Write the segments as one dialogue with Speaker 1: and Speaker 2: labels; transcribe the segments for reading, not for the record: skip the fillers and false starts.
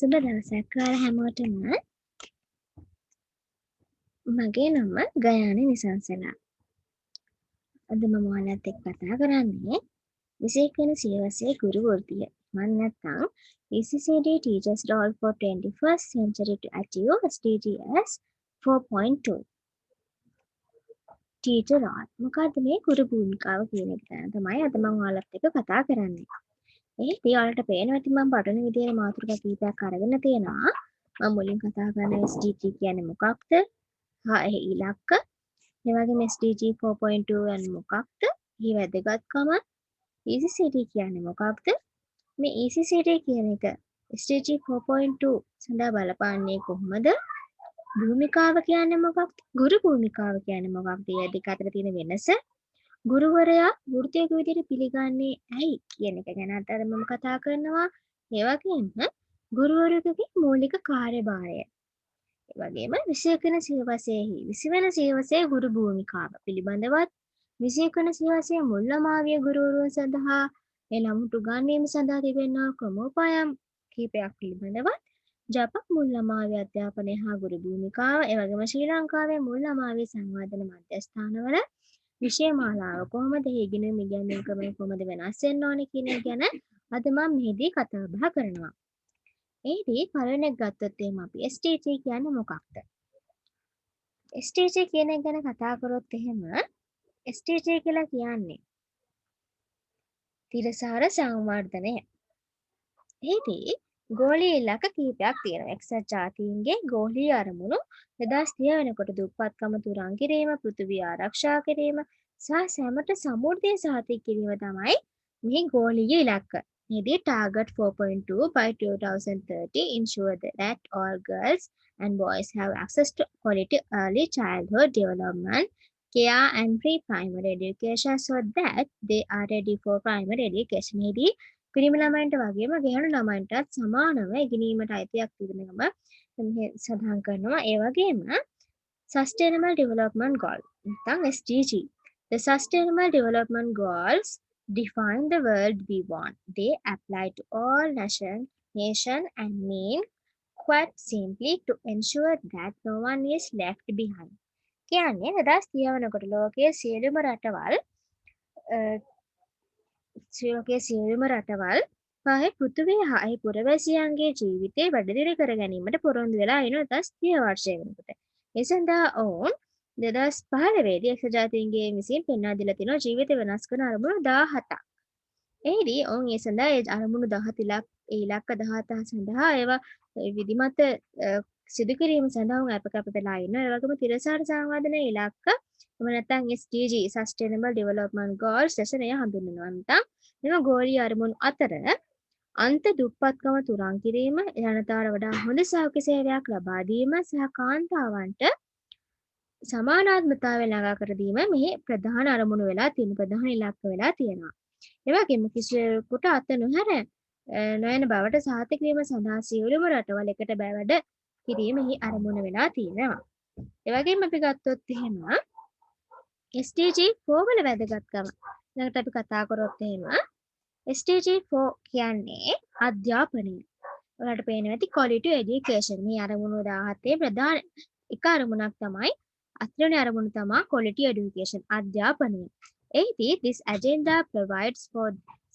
Speaker 1: සුබ දවසක් ඔයාලා හැමෝටම. මගේ නම ගයානි නිසංසලා. අද මම ඔයාලත් එක්ක කතා කරන්නේ 21 වෙනි සියවසේ ගුරු වෘත්තිය. මම නැත්තම් ECCD Teachers Role for 21st Century to Achieve SDGs 4.2. Teacher role. මොකද්ද මේ ගුරු භූමිකාව කියන එක තමයි අද මම ඔයාලත් එක්ක කතා කරන්නේ. ඉතින් ඔයාලට පේනවා ඉතින් මම පටන් විදියට මාතෘකා කීපයක් අරගෙන තියෙනවා. මම මුලින් කතා කරන SDG කියන්නේ මොකක්ද? ඉලක්ක එවැගේම SDG 4.2 යන්නේ මොකක්ද? ඊ වැදගත්කම ECCD කියන්නේ මොකක්ද? මේ ECCD කියන එක SDG 4.2 සඳහා බලපාන්නේ කොහොමද? භූමිකාව කියන්නේ මොකක්ද? ගුරු භූමිකාව කියන්නේ මොකක්ද? මේ දෙක අතර තියෙන වෙනස. ගුරුවරයා වෘත්තියක විදිහට පිළිගන්නේ ඇයි කියන එක ගැන අද මම කතා කරනවා. ඒ වගේම ගුරුවරයෙකුගේ මූලික කාර්යභාරය. ඒ වගේම 21 වෙනි සියවසේහි 20 වෙනි සියවසේ ගුරු භූමිකාව පිළිබඳවත් 21 වෙනි සියවසේ මුල් ළමාවිය ගුරුවරුන් සඳහා ළමුන්ට උගන්වීම සඳහා තිබෙනා ක්‍රමෝපායම් කිහිපයක් පිළිබඳවත් ජපන් මුල් ළමාවිය අධ්‍යාපනය හා ගුරු භූමිකාව ඒ වගේම ශ්‍රී ලංකාවේ මුල් ළමාවිය සංවර්ධන මධ්‍යස්ථානවල විෂය මාලාව කොහොමද ඉගෙනීම් ඉගැන්වීම් ක්‍රමය කොහොමද වෙනස් වෙන්න ඕනේ කියන එක ගැන අද මම මෙහිදී කතා බහ කරනවා. එහිදී පළවෙනි එක ගත්තොත් එහෙම අපි SDG කියන්නේ මොකක්ද? SDG කියන එක ගැන කතා කරොත් එහෙම SDG කියලා කියන්නේ තිරසාර සංවර්ධනය. එහිදී ගෝලීය ඉලක්ක කිහිපයක් තියෙනවා. එක්සත් ජාතීන්ගේ ගෝලීය අරමුණු 2030 වෙනකොට දුප්පත්කම තුරන් කිරීම, පෘථිවිය ආරක්ෂා කිරීම සහ සැමට සමෘද්ධිය සාතික කිරීම තමයි මේ ගෝලීය ඉලක්ක. Maybe target 4.2 by 2030 ensure that all girls and boys have access to quality early childhood development, care and pre-primary education so that they are ready for primary education. Maybe පිරිමි ළමයින්ට වගේම ගැහැණු ළමයින්ටත් සමානව ඉගෙනීමට අයිතියක් තිබෙනකම සඳහන් කරනවා. ඒ වගේම Sustainable Development Goal නැත්නම් SDG. The Sustainable Development Goals define the world we want. They apply to all nation and mean quite simply to ensure that no one is left behind. කියන්නේ 2030 වෙනකොට ලෝකයේ සියලුම රටවල් පහේ පෘථිවිය හා පුරවැසියන්ගේ ජීවිතය වැඩිදියුණු කර ගැනීමට පොරොන්දු වෙලා ඉන 2030 වර්ෂය වෙනකොට. ඒ සඳහා ඔවුන් 2015 දී එක්සත් ජාතීන්ගේ විසින් පෙන්වා දීලා තිනවා ජීවිත වෙනස් කරන අරමුණු 17ක්. එහිදී ඔවුන් ඒ සඳහා ඒ අරමුණු 17 ඉලක්ක 17 සඳහා ඒවා විධිමත් සිදු කිරීම සඳහා ඔවුන් අප වෙලා ඉන්නවා. ඒ වගේම තිරසාර සංවර්ධන ඉලක්ක එහෙම නැත්නම් SDG Sustainable Development Goals ලෙස මෙය හඳුන්වනවා. නැත්නම් මෙම ගෝලීය අරමුණු අතර අන්ත දුප්පත්කම තුරන් කිරීම, ජනතාවට වඩා හොඳ සෞඛ්‍ය සේවයක් ලබා දීම සහ කාන්තාවන්ට සමානාත්මතාවය ළඟා කර දීම මෙහි ප්‍රධාන අරමුණු වෙලා තියෙන ප්‍රධාන ඉලක්ක වෙලා තියෙනවා. ඒ වගේම කිසිවෙකුට අත නොයන බවට සාතික වීම සඳහා සියලුම රටවල් එකට වැඩ කිරීම මෙහි අරමුණ වෙලා තියෙනවා. ඒ වගේම අපි ගත්තොත් එහෙම SDG 4 වල වැදගත්කම. ඊළඟට අපි කතා කරොත් එහෙම SDG 4 කියන්නේ අධ්‍යාපනය. ඔයාලට පේනවා ඇති quality education. මේ අරමුණු 17 ප්‍රධාන එක අරමුණක් තමයි අත්‍යවශ්‍ය අරමුණ තමයි quality education අධ්‍යාපනය. This agenda provides for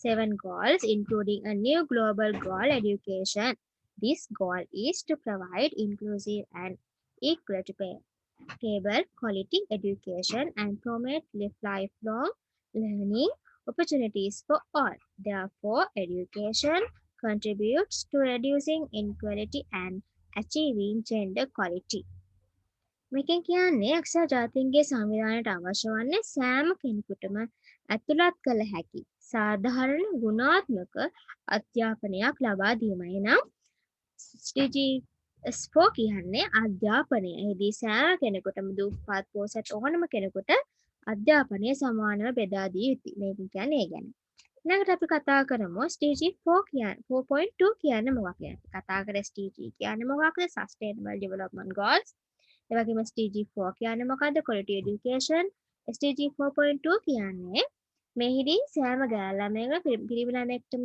Speaker 1: 7 goals including a new global goal education. This goal is to provide inclusive and equitable quality education and promote lifelong learning opportunities for all. Therefore, education contributes to reducing inequality and achieving gender equality. මේකෙන් කියන්නේ එක්සත් ජාතීන්ගේ සංවිධානයට අවශ්‍ය වන්නේ සෑම කෙනෙකුටම ඇතුළත් කළ හැකි සාධාරණ ගුණාත්මක අධ්‍යාපනයක් ලබා දීමයි. නම් SDG 4 කියන්නේ අධ්‍යාපනය. එහිදී සෑම කෙනෙකුටම දුප්පත් පොහොසත් ඕනම කෙනෙකුට අධ්‍යාපනය සමානව බෙදා දිය යුතුයි. මේක කියන්නේ ඒ ගැන. ඊළඟට අපි කතා කරමු SDG 4.2 කියන්නේ මොකක්ද? කතා කර SDG කියන්නේ මොකක්ද? Sustainable Development Goals. ඒ වගේම SDG 4 කියන්නේ මොකක්ද? Quality Education. SDG 4.2 කියන්නේ මෙහිදී සෑම ගෑණු ළමයෙකුම පිරිමි ළමයෙක්ටම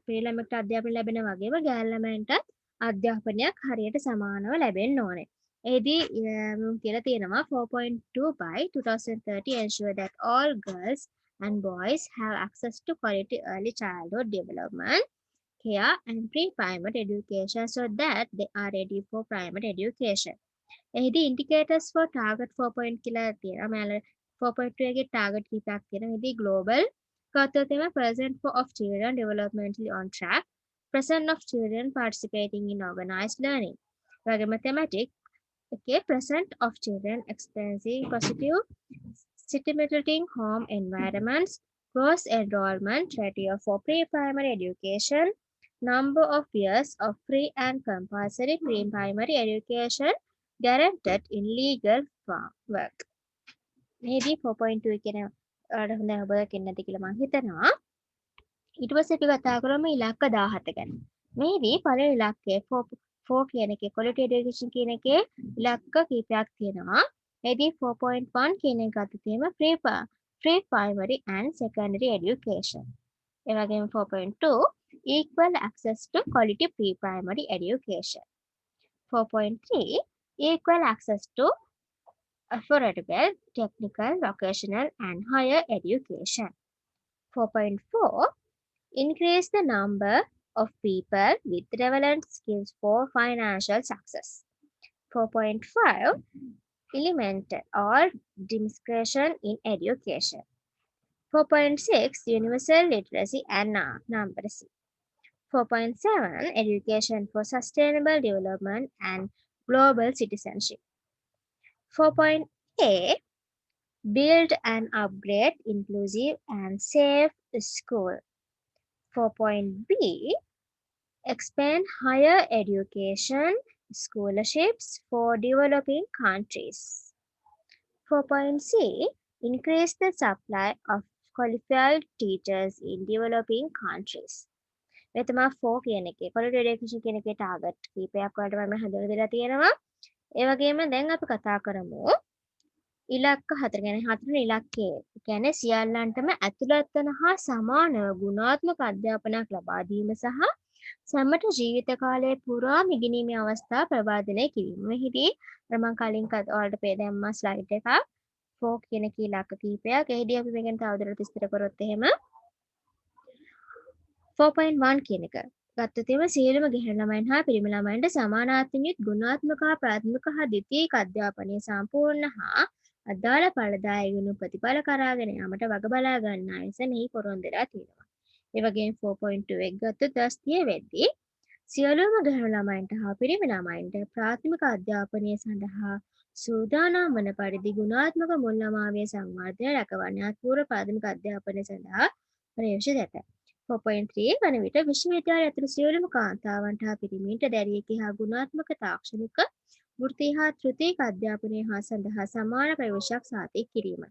Speaker 1: පිරි ළමයට අධ්‍යාපනය ලැබෙන වගේම ගෑණු ළමයින්ටත් අධ්‍යාපනයක් හරියට සමානව ලැබෙන්න ඕනේ. එහිදී කියලා තියෙනවා 4.2 by 2030 ensure that all girls and boys have access to quality early childhood development, care and pre-primary education so that they are ready for primary education. එහිදී indicators for target 4 කියලා තියෙනවා. මම 4.2 එකේ target කීපයක් තියෙනවා. එහිදී global ගත්තොත් එම percent of children developmentally on track, percent of children participating in organized learning. වගේම thematic එකේ percent of children experiencing positive stimulating home environments, gross enrollment ratio for pre-primary education, number of years of free and compulsory pre-primary education guaranteed in legal work. මේදී 4.2 කියන ඔයාලට හොඳ අවබෝධයක් එන්න ඇති කියලා මම හිතනවා. ඊට පස්සේ අපි කතා කරමු ඉලක්ක 17 ගැන. මේදී පළවෙනි ඉලක්කය 4 කියන එකේ quality education කියන එකේ ඉලක්ක කීපයක් තියෙනවා. මේදී 4.1 කියන එක අත තියෙන pre primary and secondary education. ඒ වගේම 4.2 equal access to quality pre primary education. 4.3 equal access to affordable technical, vocational and higher education. 4.4 increase the number of people with relevant skills for financial success. 4.5 implement all discrimination in education. 4.6 universal literacy and numeracy. 4.7 education for sustainable development and global citizenship. 4.8 build and upgrade inclusive and safe school. 4.B expand higher education scholarships for developing countries. 4.C increase the supply of qualified teachers in developing countries. මේ තමයි 4 කියන එකේ quality education කියන එකේ target කීපයක් වලට මම හදලා දෙලා තියෙනවා. ඒ වගේම දැන් අපි කතා කරමු ඉලක්ක 4 ගැන. හතරවෙනි ඉලක්කය කියන්නේ සියල්ලන්ටම ඇතුළත් වන හා සමානව ගුණාත්මක අධ්‍යාපනයක් ලබා දීම සහ සැමට ජීවිත කාලය පුරාම ඉගෙනීමේ අවස්ථා ප්‍රවර්ධනය කිරීම. මෙහිදී මම කලින් ඔයාලට දැම්මා ස්ලයිඩ් එකක් 4 කියන කී ඉලක්ක කීපයක්. එහිදී අපි මේකෙන් තවදුරටත් විස්තර කරොත් එහෙම 4.1 කියන එක ගත්තොත් එම සියලුම ගැහැණු ළමයින් හා පිරිමි ළමයින්ට සමානාත්මක ප්‍රාථමික හා ද්විතීයික අධ්‍යාපනය සම්පූර්ණ හා අදාළ ඵලදායී වුණු ප්‍රතිඵල කරාගෙන යාමට වග බලා ගන්නා ලෙස මෙහි පොරොන්දු වෙලා තියෙනවා. ඒ වගේම 4.2 එක ගත්තොත් 10 වෙද්දී සියලුම ගැහැණු ළමයින්ට හා පිරිමි ළමයින්ට ප්‍රාථමික අධ්‍යාපනය සඳහා සූදානම් වන පරිදි ගුණාත්මක මුල් ළමාවිය සංවර්ධනය රැකවරණය පූර්ව ප්‍රාථමික අධ්‍යාපනය සඳහා ප්‍රයෝජන ඇත. 4.3 වන විට විශ්වවිද්‍යාලය ඇතුළු සියලුම කාන්තාවන්ට හා පිරිමින්ට දැරියකි හා ගුණාත්මක තාක්ෂණික වෘත්ති හා තෘතීයික අධ්‍යාපනය හා සඳහා සමාන ප්‍රවේශයක් සාතික කිරීම.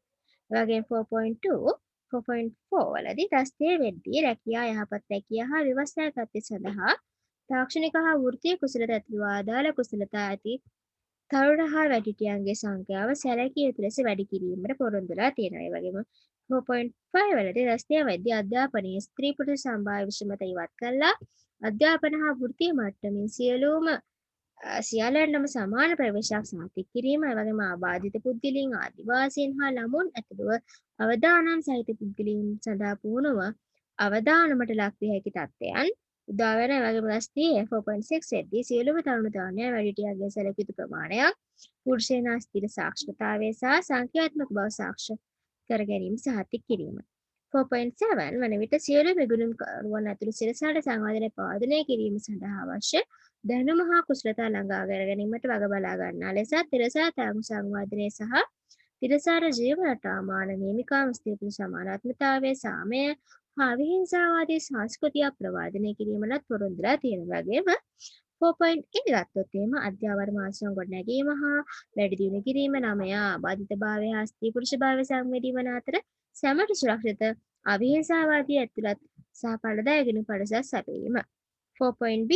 Speaker 1: එවැගේම 4.4 වලදී රස්තිය වෙද්දී රැකියා යහපත් රැකියා හා ව්‍යවසායකත්වය සඳහා තාක්ෂණික හා වෘත්තීය කුසලතා ඇතුළු ආදාළ කුසලතා ඇති තරුණ හා වැඩිහිටියන්ගේ සංඛ්‍යාව සැලකිය යුතු ලෙස වැඩි කිරීමට පොරොන්දුලා තියෙනවා. ඒ වගේම 4.5 වලදී රස්තිය වෙද්දී අධ්‍යාපනයේ ස්ත්‍රී පුරුෂ සම්භාව්‍ය විෂමතා ඉවත් කළා අධ්‍යාපන හා වෘත්තීය මට්ටමින් සියල්ලන්ටම සමාන ප්‍රවේශයක් සාතික කිරීම, ඒ වගේම ආබාධිත පුද්ගලයන්, ආදිවාසීන් හා ළමුන් ඇතුළුව අවදානම් සහිත පුද්ගලයන් සඳහා පුහුණුව අවදානමට ලක් විය හැකි තත්ත්වයන් උදා වෙන. ඒ වගේම රස්තිය 4.6 එද්දී සියලුම තරුණ තරුණියන් වැඩිහිටියන්ගේ සැලකිය යුතු ප්‍රමාණයක් පුරුෂයන් හා ස්ත්‍රී සාක්ෂරතාවය සහ සංඛ්‍යාත්මක බව සාක්ෂර කර ගැනීම සාතික කිරීම. 4.7 වන විට සියලු මෙගුළුම්කරුවන් ඇතුළු සිරසාර සංවර්ධනය පාදනය කිරීම සඳහා අවශ්‍ය දැනුම හා කුසලතා ළඟා කර ගැනීමට වග බලා ගන්නා ලෙස තිරසාර තරුණ සංවර්ධනය සහ තිරසාර ජීවන රටාව මානව හිමිකම් ස්ත්‍රී සමානාත්මතාවය සාමය හා විහිංසාවාදී සංස්කෘතියක් ප්‍රවර්ධනය කිරීමට පොරොන්දුලා තියෙන වගේම 4.8 ගත්තොත් එහෙම අධ්‍යාපන මාසම් ගොඩනැගීම හා වැඩි දියුණු කිරීම, ළමයා ආබාධිතභාවය හා ස්ත්‍රී පුරුෂ භාවය සංවේදී වන අතර සැමට සුරක්ෂිත අවිහිංසාවාදී ඇතුළත් සහ ඵලදායී ගුණ පරිසර සැපයීම. 4.B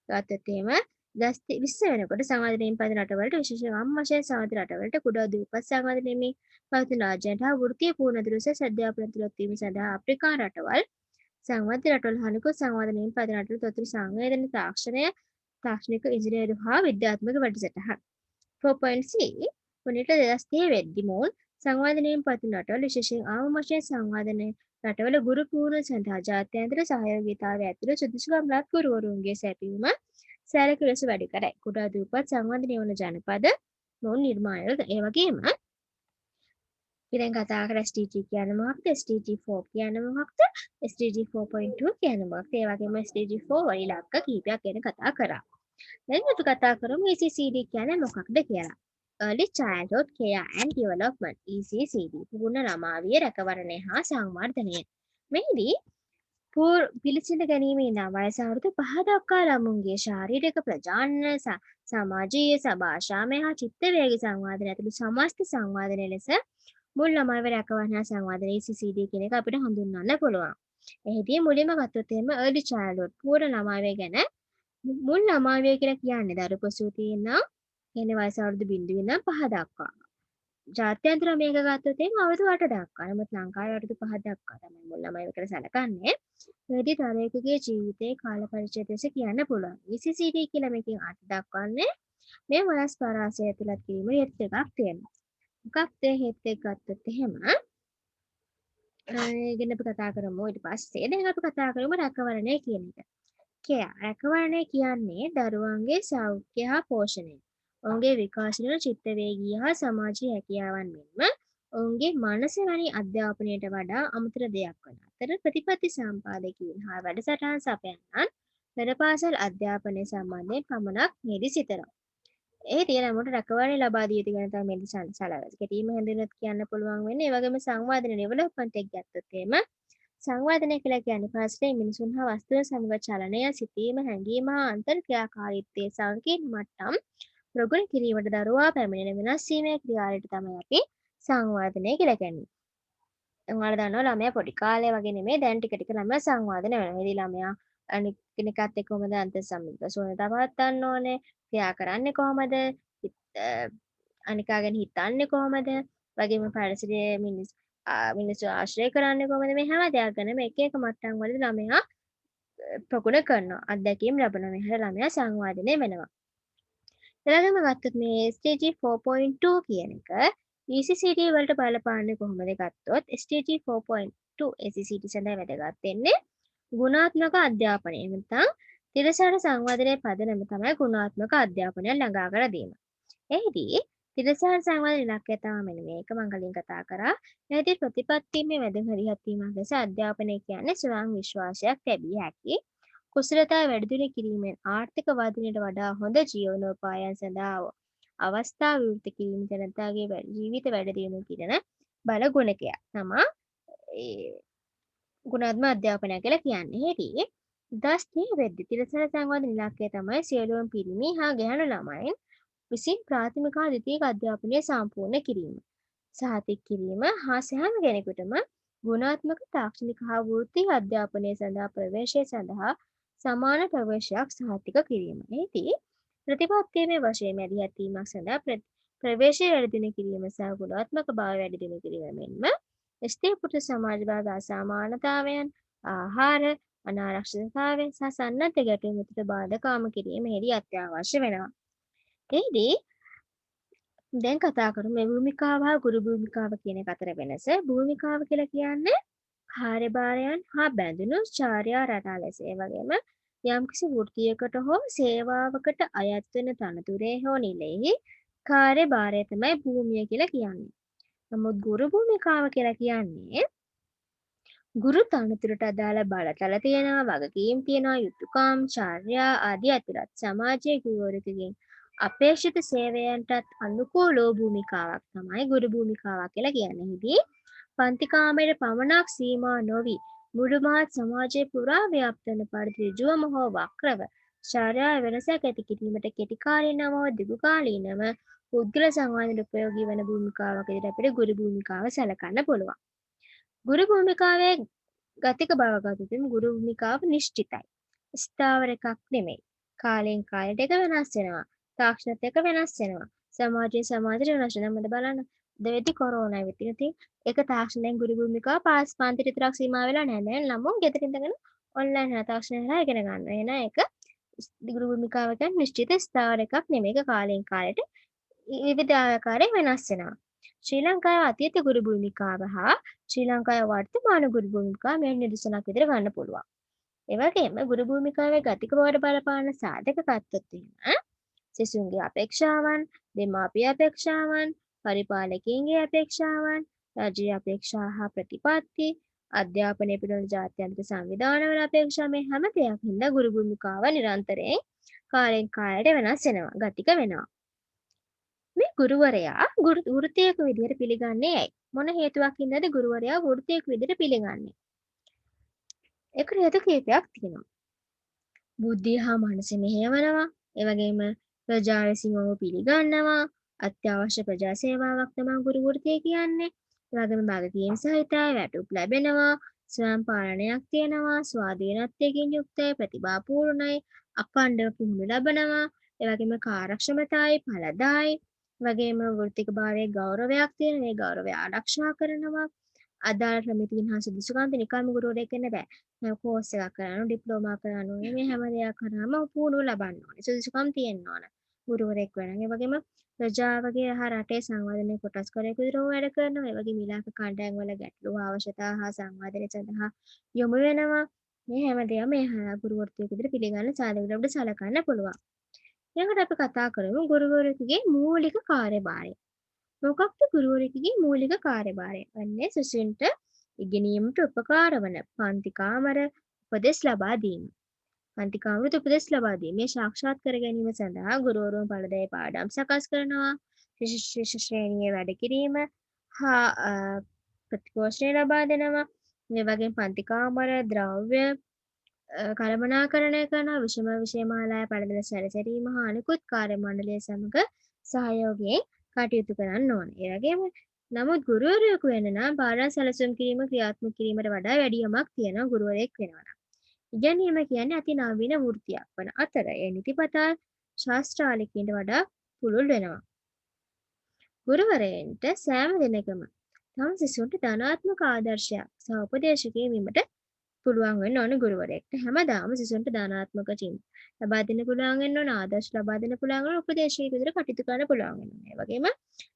Speaker 1: ගත්තොත් එහෙම 2020 වෙනකොට සංවර්ධනයෙන් පදින රටවලට විශේෂයෙන්ම වශයෙන් සංවර්ධන රටවලට කුඩා දූපත් සංවර්ධනයේ පවතින රාජ්‍යයන්ට හා වෘත්තීය පූර්ණ දුරස අධ්‍යාපන තුළත් වීම සඳහා අප්‍රිකානු රටවල් සංවාද රටවල් හනිකුත් සංවාදනයෙන් පදින රටවල තොතුරු සංවේදන තාක්ෂණික ඉංජිනේරු හා විද්‍යාත්මක වැඩසටහන්. 4.3 වනට 2030 වෙද්දි මුල් සංවාදනයෙන් පදින රටවල විශේෂයෙන් ආම වශයෙන් සංවාදන රටවල ගුරු පුහුණුව සඳහා ජාත්‍යන්තර සහයෝගීතාවය ඇතුළු සුදුසුකම් ලත් ගුරුවරුන්ගේ සැපයීම සැලකිය ලෙස වැඩි කරයි. කුඩා දූපත් සංවාදනය වන ජනපද මොවුන් නිර්මාණවල ඒ වගේම ඊළඟ කතා කර SDG කියන්නේ මොකක්ද? SDG 4 කියන්නේ මොකක්ද? SDG 4.2 කියන්නේ මොකක්ද? ඒ වගේම SDG 4 වල ඉලක්ක කීපයක් ගැන කතා කරා. දැන් අපි කතා කරමු ECCD කියන්නේ මොකක්ද කියලා. Early Childhood Care and Development ECCD පූර්ණ ළමාවිය රැකවරණය හා සංවර්ධනය. මෙහිදී පිළිසිඳ ගැනීමේ නම් වයස අවුරුදු 5 දක්වා ළමුන්ගේ ශාරීරික ප්‍රජානන සමාජීය සභාෂාමය හා චිත්ත වේග සංවාදනය ඇතුළු සමස්ත සංවාදනය ලෙස මුල් ළමයිව රැකවරණ හා සංවාදනය ECCD කියන එක අපිට හඳුන්වන්න පුළුවන්. එහිදී මුලින්ම ගත්තොත් එහෙම early childhood පූර්ණ ළමාවිය ගැන මුල් ළමාවිය කියලා කියන්නේ දරු ප්‍රසූතිය ඉඳන් කියන්නේ වයස අවුරුදු 0 ඉඳන් 5 දක්වා. ජාත්‍යන්තර මේක ගත්තොත් එහෙම අවුරුදු 8 දක්වා. නමුත් ලංකාවේ අවුරුදු 5 දක්වා තමයි මුල් ළමයිව කියලා සැලකන්නේ. මෙහිදී දරුවෙකුගේ ජීවිතයේ කාල පරිච්ඡේදය ලෙස කියන්න පුළුවන්. ECCD කියලා මේකෙන් 8 දක්වන්නේ මේ වයස් පරාසය ඇතුළත් කිරීමේ හෙත් එකක් තියෙනවා. මොකක්ද හෙත් එක ගත්තොත් එහෙම ගැන අපි කතා කරමු. ඊට පස්සේ දැන් අපි කතා කරමු රැකවරණය කියන එක. කෙයා රැකවරණය කියන්නේ දරුවන්ගේ සෞඛ්‍ය හා පෝෂණය. ඔවුන්ගේ විකාශන චිත්ත වේගීය හා සමාජීය හැකියාවන් මෙන්ම ඔවුන්ගේ මනස වැනි අධ්‍යාපනයට වඩා අමතර දෙයක් වන අතර ප්‍රතිපත්ති සම්පාදකීන් හා වැඩසටහන් සපයන්නන් පෙරපාසල් අධ්‍යාපනය සම්බන්ධයෙන් පමණක් මෙහිදී සිතනවා. ඒ තියෙනමුට රැකවරණය ලබා දී යුතු ගැන තමයි මෙහිදී සලකන්නේ. කෙටිම හැඳින්වුවත් කියන්න පුළුවන් වෙන්නේ ඒ වගේම සංවාදන ඩෙවලොප්මන්ට් එක ගත්තොත් එහෙම සංවාදනය කියලා කියන්නේ පාසලේ මිනිසුන් හා වස්තුන් සමග චලනය, සිතීම, හැඟීම හා අන්තර්ක්‍රියාකාරීත්වයේ සංකීර්ණ මට්ටම් ප්‍රගුණ කිරීමට දරුවා පැමිණෙන වෙනස් වීමේ ක්‍රියාවලියට තමයි අපි සංවාදනය කියලා කියන්නේ. ඔයාලා දන්නවා ළමයා පොඩි කාලේ වගේ නෙමෙයි දැන් ටික ටික ළමයා සංවාදනය වෙනවා. ඉතින් ළමයා අනිත් කෙනෙක්ත් එක්ක කොහොමද අන්තර් සම්බන්ධතාවය පවත්වන්න ඕනේ, ක්‍රියා කරන්නේ කොහොමද, අනිකා ගැන හිතන්නේ කොහොමද, වගේම පරිසරයේ මිනිස්සු ආශ්‍රය කරන්නේ කොහොමද මේ හැම දෙයක් ගැනම එක එක මට්ටම් වලදී ළමයා ප්‍රගුණ කරනවා. අත්දැකීම් ලබනවා. මෙහෙර ළමයා සංවාදනය වෙනවා. ඊළඟම ගත්තොත් මේ SDG 4.2 කියන එක ECCD වලට බලපාන්නේ කොහොමද ගත්තොත් SDG 4.2 ECCD සඳහා වැදගත් වෙන්නේ ගුණාත්මක අධ්‍යාපනය. නැත්නම් තිරසාර සංවාදනයේ පදනම තමයි ගුණාත්මක අධ්‍යාපනය ළඟා කර දීම. එහිදී තිරසාර සංවාද ඉලක්කය තමයි මෙන්න මේක මම කලින් කතා කරා. එහිදී ප්‍රතිපත්තිමේ වැදගත් වීමක් ලෙස අධ්‍යාපනය කියන්නේ ස්වයං විශ්වාසයක් ලැබිය හැකි කුසලතා වැඩිදියුණු කිරීමෙන් ආර්ථික වර්ධනයට වඩා හොඳ ජීවනෝපායන් සඳහා අවස්ථා විවෘත කිරීම ජනතාවගේ ජීවිත වැඩිදියුණු කිරන බල ගුණකයක් තමයි ඒ ගුණාත්මක අධ්‍යාපනය කියලා කියන්නේ. ඒකී 2030 වෙද්දී තිරසන සංවාද ඉලක්කය තමයි සියලුම පිරිමි හා ගැහැණු ළමයින් විසින් ප්‍රාථමික හා ද්විතීයික අධ්‍යාපනය සම්පූර්ණ කිරීම. සහතික කිරීම හා සෑම කෙනෙකුටම ගුණාත්මක තාක්ෂණික හා වෘත්ති අධ්‍යාපනය සඳහා ප්‍රවේශය සඳහා සමාන ප්‍රවේශයක් සහතික කිරීම. එහිදී ප්‍රතිපත්තිමය වශයෙන් මැදිහත් වීමක් සඳහා ප්‍රවේශය වැඩිදියුණු කිරීම සහ ගුණාත්මක භාවය වැඩිදියුණු කිරීම මෙන්ම ස්ත්‍රී පුරුෂ සමාජවාද අසමානතාවයන්, ආහාර අනාරක්ෂිතතාවය සහ සන්නද්ධ ගැටුම් වෙතට බාධාකාම කිරීම මෙහිදී අත්‍යවශ්‍ය වෙනවා. එහිදී දැන් කතා කරමු මේ භූමිකාව හා ගුරු භූමිකාව කියන එක අතර වෙනස. භූමිකාව කියලා කියන්නේ කාර්යභාරයන් හා බැඳුණු චාර්යා රටා ලෙස. ඒ වගේම යම්කිසි වෘත්තියකට හෝ සේවාවකට අයත් වෙන තනතුරේ හෝ නිලයෙහි කාර්යභාරය තමයි භූමිය කියලා කියන්නේ. නමුත් ගුරු භූමිකාව කියලා කියන්නේ ගුරු තනතුරට අදාළ බලතල තියෙනවා, වගකීම් තියෙනවා, යුතුයකම්, චාර්යා ආදී ඇතුළත් සමාජයේ ගුරුවරයෙකුගෙන් අපේක්ෂිත සේවයන්ටත් අනුකූල භූමිකාවක් තමයි ගුරු භූමිකාවක් කියලා කියන්නේ. ඉතින් පන්ති කාමරයට පමණක් සීමා නොවි මුළු මහත් සමාජයේ පුරා ව්‍යාප්ත වන පරිදි ඍජුවම හෝ වක්‍රව චාර්යා වෙනසක් ඇති කිරීමට කෙටි කාලීනව හෝ දිගු කාලීනව පුද්ගල සංවාදයට උපයෝගී වන භූමිකාවක් විදිහට අපිට ගුරු භූමිකාව සැලකන්න පුළුවන්. ගුරු භූමිකාවේ ගතික බව ගත්තොත් ගුරු භූමිකාව නිශ්චිතයි. ස්ථාවර එකක් නෙමෙයි. කාලෙන් කාලයට එක වෙනස් වෙනවා. තාක්ෂණත් එක්ක වෙනස් වෙනවා. සමාජයෙන් සමාජයට වෙනස් වෙනවා. බලන්න දෙවෙනි කොරෝනා විත් ඉතින් ඒක තාක්ෂණයෙන් ගුරු භූමිකාව පාස් පන්තිට විතරක් සීමා වෙලා නැහැ. දැන් ළමුන් ගෙදර ඉඳගෙන ඔන්ලයින් හරහා තාක්ෂණය හරහා ඉගෙන ගන්නවා. එහෙනම් ඒක ගුරු භූමිකාව කියන්නේ නිශ්චිත ස්ථාවර එකක් නෙමෙයි. ඒක කාලෙන් කාලෙට විවිධ ආකාරයෙන් වෙනස් වෙනවා. ශ්‍රී ලංකාවේ අතීත ගුරු භූමිකාව හා ශ්‍රී ලංකාවේ වර්තමාන ගුරු භූමිකාව මේ නිදසුනක් විදිහට ගන්න පුළුවන්. ඒ වගේම ගුරු භූමිකාවේ ගතික බවට බලපාන සාධක ගත්තොත් එහෙම සිසුන්ගේ අපේක්ෂාවන්, දෙමාපිය අපේක්ෂාවන්, පරිපාලකයින්ගේ අපේක්ෂාවන්, රජයේ අපේක්ෂා හා ප්‍රතිපත්ති, අධ්‍යාපනය පිළිබඳ ජාත්‍යන්තර සංවිධානවල අපේක්ෂා මේ හැම දෙයකින්ද ගුරු භූමිකාව නිරන්තරයෙන් කාලෙන් කාලයට වෙනස් වෙනවා, ගතික වෙනවා. මේ ගුරුවරයා වෘත්තියක විදිහට පිළිගන්නේ ඇයි? මොන හේතුවක් හින්දාද ගුරුවරයා වෘත්තියක විදිහට පිළිගන්නේ? ඒකට හේතු කීපයක් තියෙනවා. බුද්ධිය හා මනස මෙහෙයවනවා. ඒ වගේම ප්‍රජා විසින් ඔහු පිළිගන්නවා. අත්‍යවශ්‍ය ප්‍රජා සේවාවක් තමයි ගුරු වෘත්තිය කියන්නේ. ඒ වගේම වගකීම් සහිතයි, වැටුප් ලැබෙනවා, ස්වයං පාලනයක් තියෙනවා, ස්වාධීනත්වයකින් යුක්තයි, ප්‍රතිභාපූර්ණයි, අඛණ්ඩව පුහුණු ලබනවා. ඒ වගේම කාර්යක්ෂමතාවයි, ඵලදායි. වගේම වෘත්තික භාවයේ ගෞරවයක් තියෙනවා. මේ ගෞරවය ආරක්ෂා කරනවා. අදාළ ප්‍රමිතීන් හා සුදුසුකම් නිකම්ම ගුරුවරයෙක් වෙන්න බෑ. කෝස් එකක් කරන්න ඕනේ, ඩිප්ලෝමා කරන්න ඕනේ. මේ හැම දෙයක් කරාම පුහුණුව ලබන්න ඕනේ. සුදුසුකම් තියෙන්න ඕන. ගුරුවරයෙක් වෙන්න. ඒ වගේම ප්‍රජාවගේ හා රටේ සංවර්ධනය කොටස් කරේක විදිහට වැඩ කරනවා. ඒ වගේම ඊළඟ කණ්ඩායම් වල ගැටලු අවශ්‍යතා හා සංවාදනය සඳහා යොමු වෙනවා. මේ හැම දෙයක්ම මේ ගුරු වෘත්තියක විදිහට පිළිගන්න සාධකවල අපිට සලකන්න පුළුවන්. ඊළඟට අපි කතා කරමු ගුරුවරයෙකුගේ මූලික කාර්යභාරය. මොකක්ද ගුරුවරයෙකුගේ මූලික කාර්යභාරය? වන්නේ සිසුන්ට ඉගෙනීමට උපකාර වන පන්ති කාමර උපදෙස් ලබා දීම. පන්ති කාමරයට උපදෙස් ලබා දීම. මේ සාක්ෂාත් කර ගැනීම සඳහා ගුරුවරුන් ඵලදායී පාඩම් සකස් කරනවා. විශේෂ ශ්‍රේණියේ වැඩ කිරීම හා ප්‍රතිපෝෂණය ලබා දෙනවා. මේ වගේම පන්ති කාමර ද්‍රව්‍ය කළමනාකරණය කරනවා. විෂය මාලාවේ පළදෙන සැරසැරීම හා අනිකුත් කාර්ය මණ්ඩලය සමග සහයෝගයෙන් කටයුතු කරන්න ඕනේ. ඒ වගේම නමුත් ගුරුවරයෙකු වෙන්න නම් පාඩම් සැලසුම් කිරීම ක්‍රියාත්මක කිරීමට වඩා වැඩි යමක් තියෙනවා ගුරුවරයෙක් වෙනවා නම්. ඉගෙනීම කියන්නේ අති නවීන වෘත්තියක් වන අතර ඒ නිතිපතා ශාස්ත්‍රාලිකයින්ට වඩා පුළුල් වෙනවා. ගුරුවරයන්ට සෑම දිනකම තම සිසුන්ට ධනාත්මක ආදර්ශයක් සහ උපදේශකයෙක් වීමට පුළුවන් වෙන්න ඕන ගුරුවරයෙක්ට. හැමදාම සිසුන්ට ධනාත්මක චින්තන ලබා දෙන්න පුළුවන් වෙන්න ඕන, ආදර්ශ ලබා දෙන්න පුළුවන් වෙන උපදේශකයෙකු විදිහට කටයුතු කරන්න පුළුවන් වෙන්න ඕන. ඒ වගේම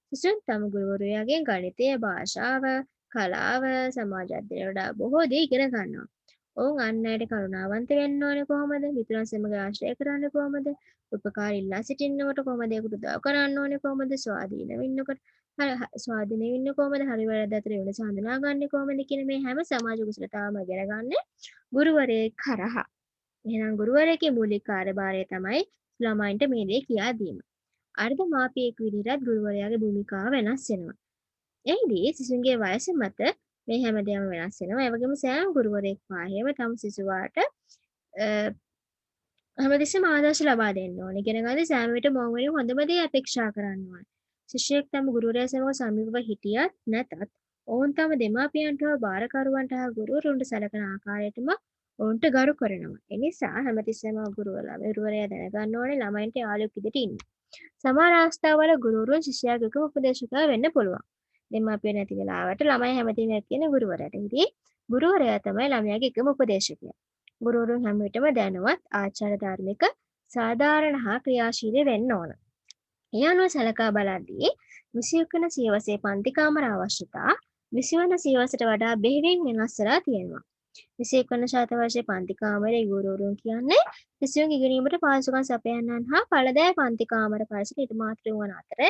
Speaker 1: සිසුන් තම ගුරුවරයාගෙන් ගණිතය, භාෂාව, කලාව, සමාජ අධ්‍යයනය වඩා බොහෝ දේ ඉගෙන ගන්නවා. ඔවුන් අන් අයට කරුණාවන්ත වෙන්න ඕනේ කොහොමද? මිතුරන් සමග ආශ්‍රය කරන්නේ කොහොමද? උපකාර ඉල්ලා සිටින්නකොට කොහොමද ඒකට උදව් කරන්න ඕනේ කොහොමද? ස්වාධීනව ඉන්නකොට ස්වාධීනව ඉන්න කොහොමද? හරි වැරද්ද අතර වෙනස හඳුනාගන්නේ කොහොමද කියන මේ හැම සමාජ කුසලතාවම ඉගෙන ගන්න ගුරුවරයෙක් කරහා. එහෙනම් ගුරුවරයෙකුගේ මූලික කාර්යභාරය තමයි ළමයින්ට මේ දේ කියා දීම. අර්ධ මාපියෙකු විදිහට ගුරුවරයාගේ භූමිකාව වෙනස් වෙනවා. එහිදී සිසුන්ගේ වයස මත මේ හැමදේම වෙනස් වෙනවා. ඒ වගේම සෑම ගුරුවරයෙක් පාහේම තම සිසුවාට හැමතිස්සෙම ආදර්ශ ලබා දෙන්න ඕනේ. ඉගෙන ගන්න සෑම විට මොවුන් වෙනුවෙන් හොඳම දේ අපේක්ෂා කරන්න ඕනේ. ශිෂ්‍යයෙක් තම ගුරුවරයා සමග සමීපව හිටියත් නැතත් ඔවුන් තම දෙමාපියන්ට හා භාරකරුවන්ට හා ගුරුවරුන්ට සලකන ආකාරයටම ඔවුන්ට ගරු කරනවා. ඒ නිසා හැමතිස්සෙම ගුරුවරයා දැනගන්න ඕනේ ළමයින්ට යාළුවෙක් විදිහට ඉන්න. සමහර අවස්ථාවල ගුරුවරුන් ශිෂ්‍යයාගේ එකම උපදේශකයා වෙන්න පුළුවන්. දෙමාපියන් නැති වෙලාවට ළමයි හැමතිස්සෙම කියන ගුරුවරයාට. ඉතින් ගුරුවරයා තමයි ළමයාගේ එකම උපදේශකයා. ගුරුවරුන් හැම විටම දැනුවත්, ආචාර ධාර්මික, සාධාරණ හා ක්‍රියාශීලී වෙන්න ඕන. ඒ අනුව සලකා බලද්දී 21 වන සියවසේ පන්ති කාමර අවශ්‍යතා 20 වන සියවසට වඩා බෙහෙවින් වෙනස් වෙලා තියෙනවා. 21 වන ශතවර්ෂයේ පන්ති කාමරයේ ගුරුවරුන් කියන්නේ සිසුන් ඉගෙනීමට පහසුකම් සපයන්නන් හා ඵලදායී පන්ති කාමර පරිසර නිර්මාතෘ වන අතර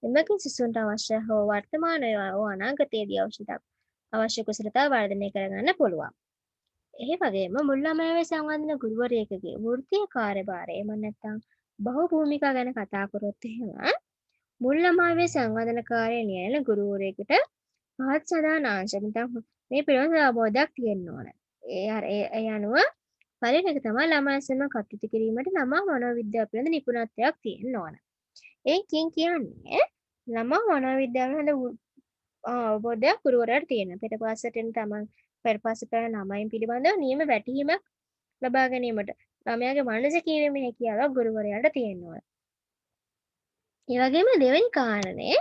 Speaker 1: එමගින් සිසුන්ට අවශ්‍ය හෝ වර්තමාන හෝ අනාගතයේදී අවශ්‍ය කුසලතා වර්ධනය කරගන්න පුළුවන්. ඒ වගේම මුල් ළමයාගේ සංවර්ධන ගුරුවරයෙකුගේ වෘත්තීය කාර්යභාරය එහෙම නැත්නම් බහු භූමිකා ගැන කතා කරොත් එහෙම මුල් ළමයාගේ සංවර්ධන කාර්යය නියැලෙන ගුරුවරයෙකුට පහත් සදාන අංශ නැත්නම් මේ පිළිබඳ අවබෝධයක් තියෙන්න ඕන. ඒ අනුව පළවෙනි එක තමයි ළමයා සමග කටයුතු කිරීමට ළමා මනෝවිද්‍යාව පිළිබඳ නිපුණත්වයක් තියෙන්න ඕන. ඒකෙන් කියන්නේ ළමා මනෝවිද්‍යාව හොඳ අවබෝධයක් ගුරුවරයාට තියෙනවා. පිටපස්සට එන තමන් පෙරපස කරන ළමයින් පිළිබඳව නියම වැටහීමක් ලබා ගැනීමට ළමයාගේ මනස කියවීමේ හැකියාවක් ගුරුවරයාට තියෙන්න ඕන. ඒ වගේම දෙවෙනි කාරණේ